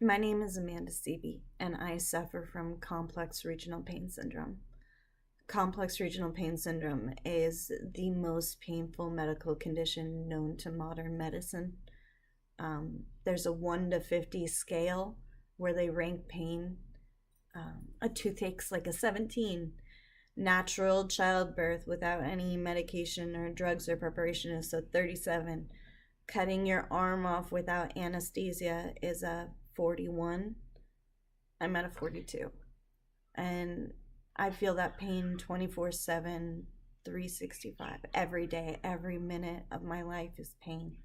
My name is Amanda Seeby, and I suffer from complex regional pain syndrome. Complex regional pain syndrome is the most painful medical condition known to modern medicine. There's a 1 to 50 scale where they rank pain. A toothache's like a 17. Natural childbirth without any medication or drugs or preparation is a 37. Cutting your arm off without anesthesia is a 41. I'm at a 42. And I feel that pain 24/7, 365. Every day, every minute of my life is pain.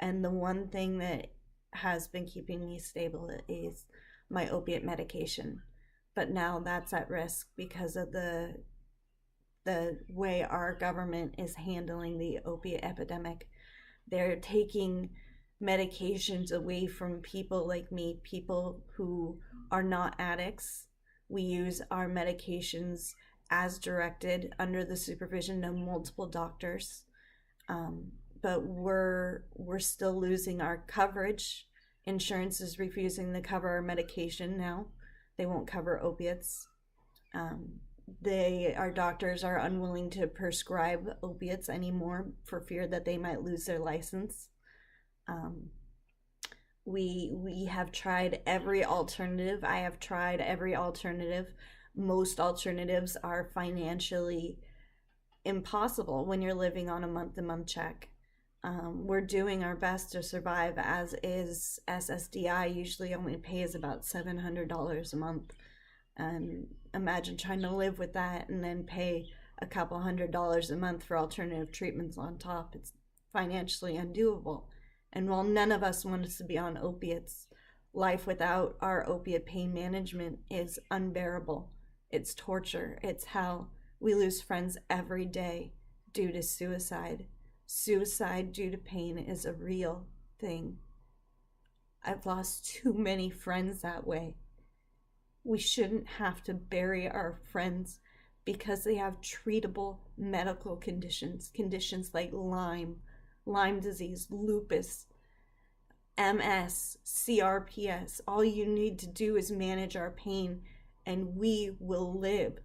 And the one thing that has been keeping me stable is my opiate medication. But now that's at risk because of the way our government is handling the opiate epidemic. They're taking medications away from people like me, people who are not addicts. We use our medications as directed under the supervision of multiple doctors. But we're still losing our coverage. Insurance is refusing to cover our medication now. They won't cover opiates. Our doctors are unwilling to prescribe opiates anymore for fear that they might lose their license. We have tried every alternative. I have tried every alternative. Most alternatives are financially impossible when you're living on a month-to-month check. We're doing our best to survive as is. SSDI usually only pays about $700 a month. And imagine trying to live with that and then pay a couple $100 a month for alternative treatments on top. It's financially undoable. And while none of us want us to be on opiates, life without our opiate pain management is unbearable. It's torture. It's hell. We lose friends every day due to suicide. Suicide due to pain is a real thing. I've lost too many friends that way. We shouldn't have to bury our friends because they have treatable medical conditions like Lyme disease, lupus, MS, CRPS. All you need to do is manage our pain and we will live.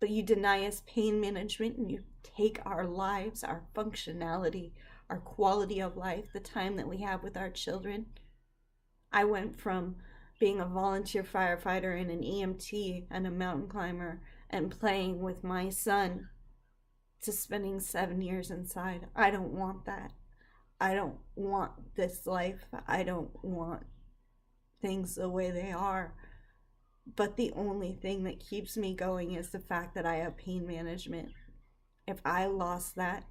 But you deny us pain management and you take our lives, our functionality, our quality of life, the time that we have with our children. I went from being a volunteer firefighter and an EMT and a mountain climber and playing with my son to spending 7 years inside. I don't want that. I don't want this life. I don't want things the way they are. But the only thing that keeps me going is the fact that I have pain management. If I lost that,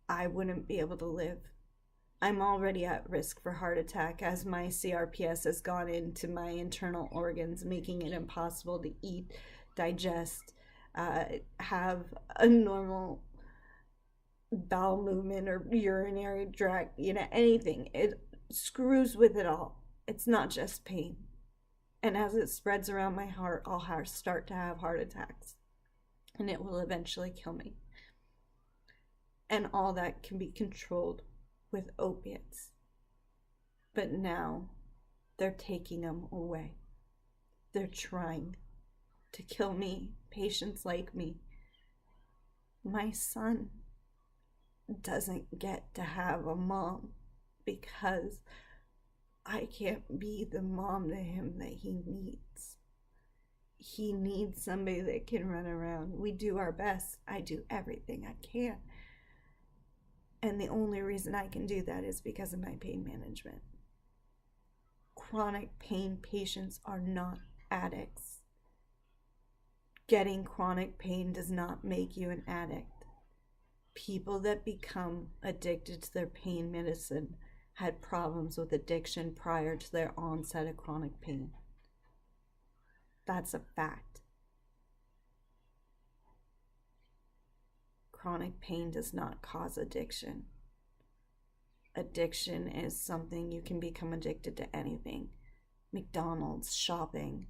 I wouldn't be able to live. I'm already at risk for heart attack as my CRPS has gone into my internal organs, making it impossible to eat, digest, have a normal bowel movement or urinary tract, anything. It screws with it all. It's not just pain. And as it spreads around my heart, I'll start to have heart attacks. And it will eventually kill me. And all that can be controlled with opiates. But now they're taking them away. They're trying to kill me, patients like me. My son doesn't get to have a mom because I can't be the mom to him that he needs. He needs somebody that can run around. We do our best. I do everything I can. And the only reason I can do that is because of my pain management. Chronic pain patients are not addicts. Getting chronic pain does not make you an addict. People that become addicted to their pain medicine had problems with addiction prior to their onset of chronic pain. That's a fact. Chronic pain does not cause addiction. Addiction is something you can become addicted to anything. McDonald's, shopping.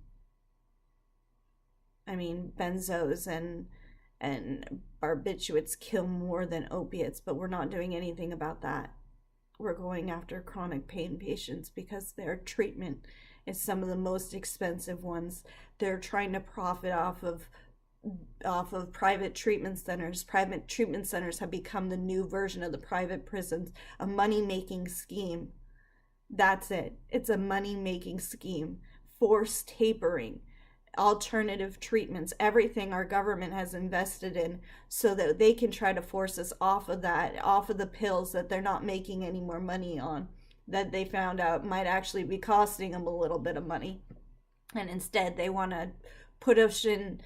I mean, benzos and barbiturates kill more than opiates, but we're not doing anything about that. we're going after chronic pain patients because their treatment is some of the most expensive ones. They're trying to profit off of private treatment centers. Private treatment centers have become the new version of the private prisons, a money-making scheme. That's it. It's a money-making scheme. Forced tapering, alternative treatments, everything our government has invested in so that they can try to force us off of that, off of the pills that they're not making any more money on, that they found out might actually be costing them a little bit of money. And instead they want to put us in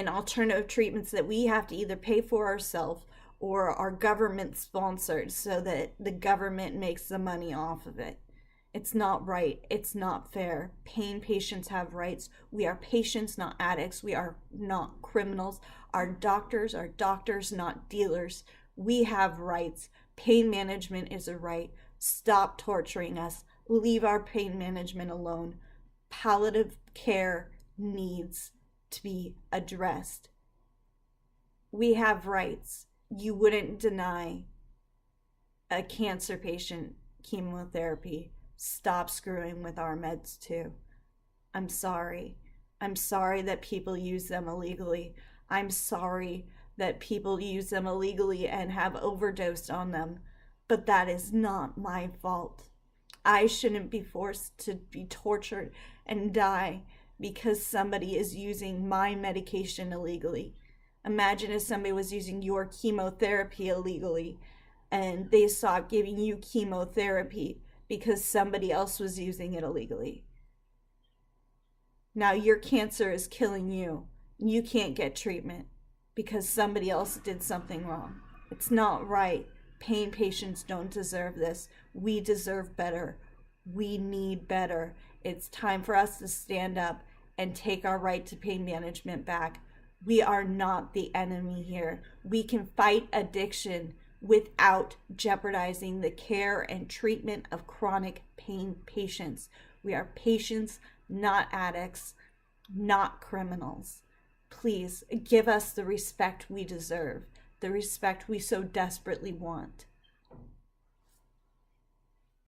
alternative treatments that we have to either pay for ourselves or are government sponsored so that the government makes the money off of it. It's not right. It's not fair. Pain patients have rights. We are patients, not addicts. We are not criminals. Our doctors are doctors, not dealers. We have rights. Pain management is a right. Stop torturing us. Leave our pain management alone. Palliative care needs to be addressed. We have rights. You wouldn't deny a cancer patient chemotherapy. Stop screwing with our meds too. I'm sorry. I'm sorry that people use them illegally. I'm sorry that people use them illegally and have overdosed on them. But that is not my fault. I shouldn't be forced to be tortured and die because somebody is using my medication illegally. Imagine if somebody was using your chemotherapy illegally and they stopped giving you chemotherapy because somebody else was using it illegally. Now your cancer is killing you. You can't get treatment because somebody else did something wrong. It's not right. Pain patients don't deserve this. We deserve better. We need better. It's time for us to stand up and take our right to pain management back. We are not the enemy here. We can fight addiction without jeopardizing the care and treatment of chronic pain patients. We are patients, not addicts, not criminals. Please give us the respect we deserve, the respect we so desperately want.